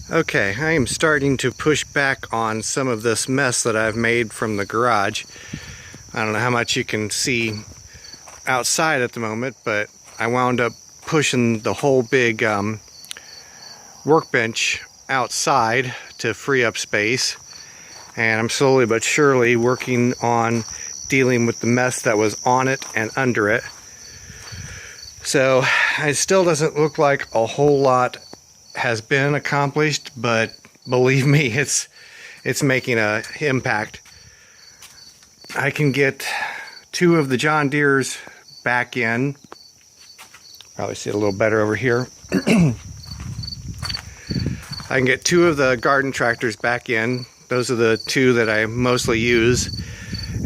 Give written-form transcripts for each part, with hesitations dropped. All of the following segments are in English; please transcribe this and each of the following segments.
Okay, I am starting to push back on some of this mess that I've made from the garage. I don't know how much you can see outside at the moment, but I wound up pushing the whole big workbench outside to free up space. And I'm slowly but surely working on dealing with the mess that was on it and under it. So it still doesn't look like a whole lot has been accomplished, but believe me, it's making an impact. I can get two of the John Deeres back in. Probably see it a little better over here. I can get two of the garden tractors back in. Those are the two that I mostly use,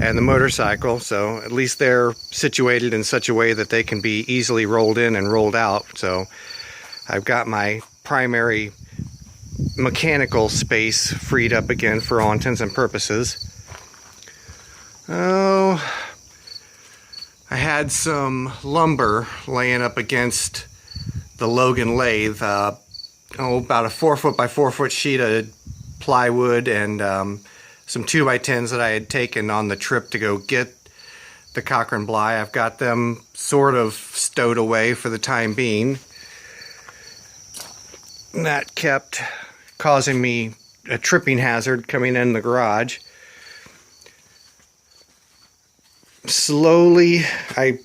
and the motorcycle, so at least they're situated in such a way that they can be easily rolled in and rolled out. So I've got my primary mechanical space freed up again for all intents and purposes. Oh, I had some lumber laying up against the Logan lathe. About a 4-foot by 4-foot sheet of plywood and some 2x10s that I had taken on the trip to go get the Cochran Bly. I've got them sort of stowed away for the time being. And that kept causing me a tripping hazard coming in the garage. Slowly, I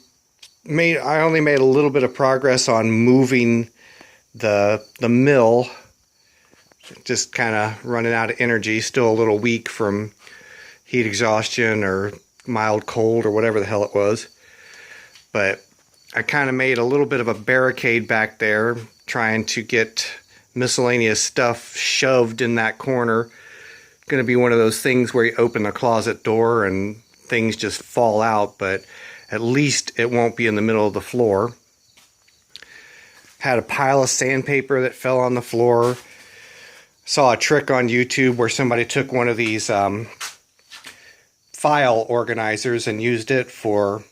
only made a little bit of progress on moving the mill. Just kind of running out of energy, still a little weak from heat exhaustion or mild cold or whatever the hell it was. But I kind of made a little bit of a barricade back there, trying to get miscellaneous stuff shoved in that corner. Going to be one of those things where you open the closet door and things just fall out, but at least it won't be in the middle of the floor. Had a pile of sandpaper that fell on the floor. Saw a trick on YouTube where somebody took one of these file organizers and used it for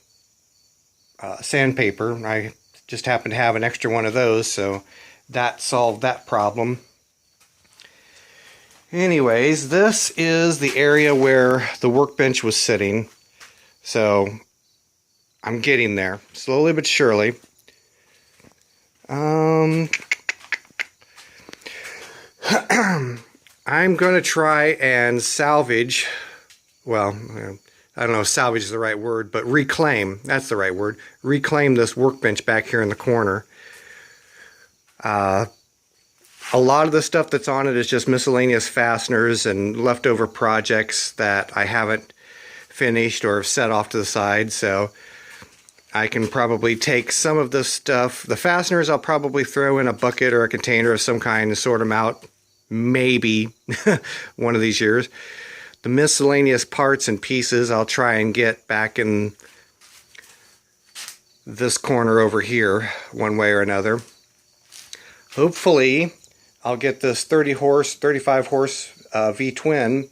sandpaper. I just happened to have an extra one of those, so that solved that problem. Anyways, this is the area where the workbench was sitting. So I'm getting there, slowly but surely. I'm going to try and salvage, well, I don't know if salvage is the right word, but reclaim, that's the right word, reclaim this workbench back here in the corner. A lot of the stuff that's on it is just miscellaneous fasteners and leftover projects that I haven't finished or set off to the side, so I can probably take some of this stuff. The fasteners I'll probably throw in a bucket or a container of some kind and sort them out, maybe one of these years. The miscellaneous parts and pieces I'll try and get back in this corner over here one way or another. Hopefully I'll get this 35 horse V-twin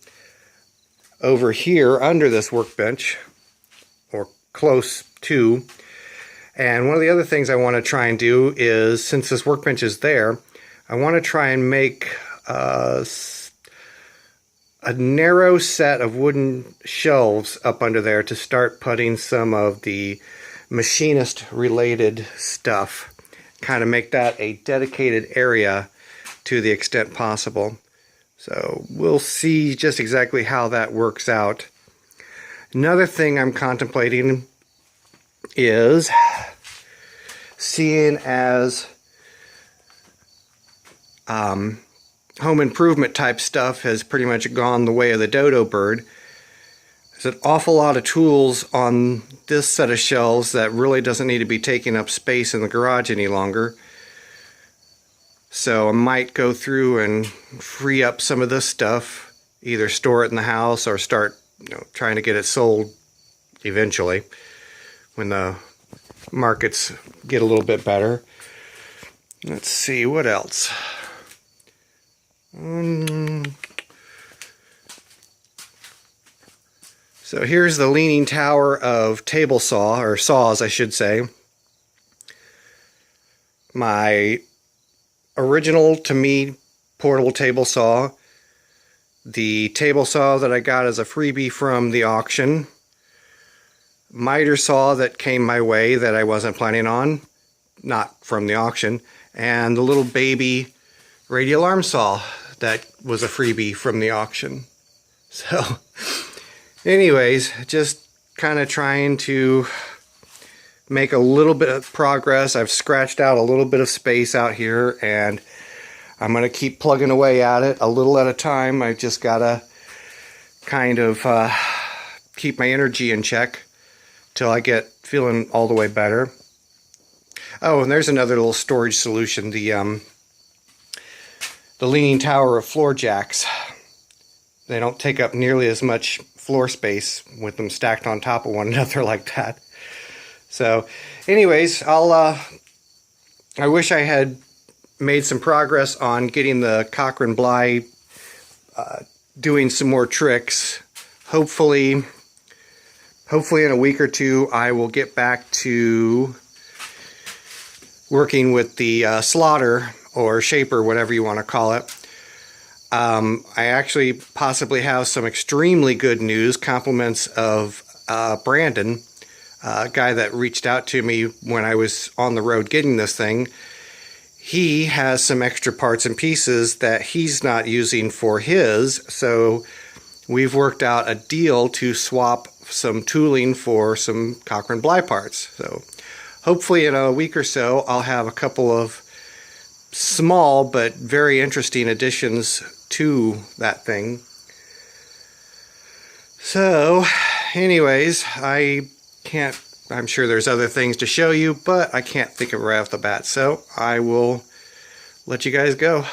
over here under this workbench, or close to. And one of the other things I want to try and do is, since this workbench is there, I want to try and make a narrow set of wooden shelves up under there to start putting some of the machinist related stuff. Kind of make that a dedicated area to the extent possible. So we'll see just exactly how that works out. Another thing I'm contemplating is, seeing as home improvement type stuff has pretty much gone the way of the dodo bird, there's an awful lot of tools on this set of shelves that really doesn't need to be taking up space in the garage any longer. So I might go through and free up some of this stuff, either store it in the house or start trying to get it sold eventually when the markets get a little bit better. Let's see, what else? So here's the leaning tower of table saw, or saws I should say. My original, to me, portable table saw, the table saw that I got as a freebie from the auction, miter saw that came my way that I wasn't planning on, not from the auction, and the little baby radial arm saw that was a freebie from the auction. So anyways, just kind of trying to make a little bit of progress. I've scratched out a little bit of space out here, and I'm going to keep plugging away at it a little at a time. I just got to kind of keep my energy in check till I get feeling all the way better. Oh, and there's another little storage solution, the leaning tower of floor jacks. They don't take up nearly as much floor space with them stacked on top of one another like that. So anyways, I wish I had made some progress on getting the Cochran Bly doing some more tricks. Hopefully in a week or two I will get back to working with the slaughter or shaper, whatever you want to call it. I actually possibly have some extremely good news, compliments of Brandon, a guy that reached out to me when I was on the road getting this thing. He has some extra parts and pieces that he's not using for his, so we've worked out a deal to swap some tooling for some Cochran Bly parts. So hopefully in a week or so I'll have a couple of small but very interesting additions to that thing. So anyways, I'm sure there's other things to show you, but I can't think of it right off the bat, so I will let you guys go.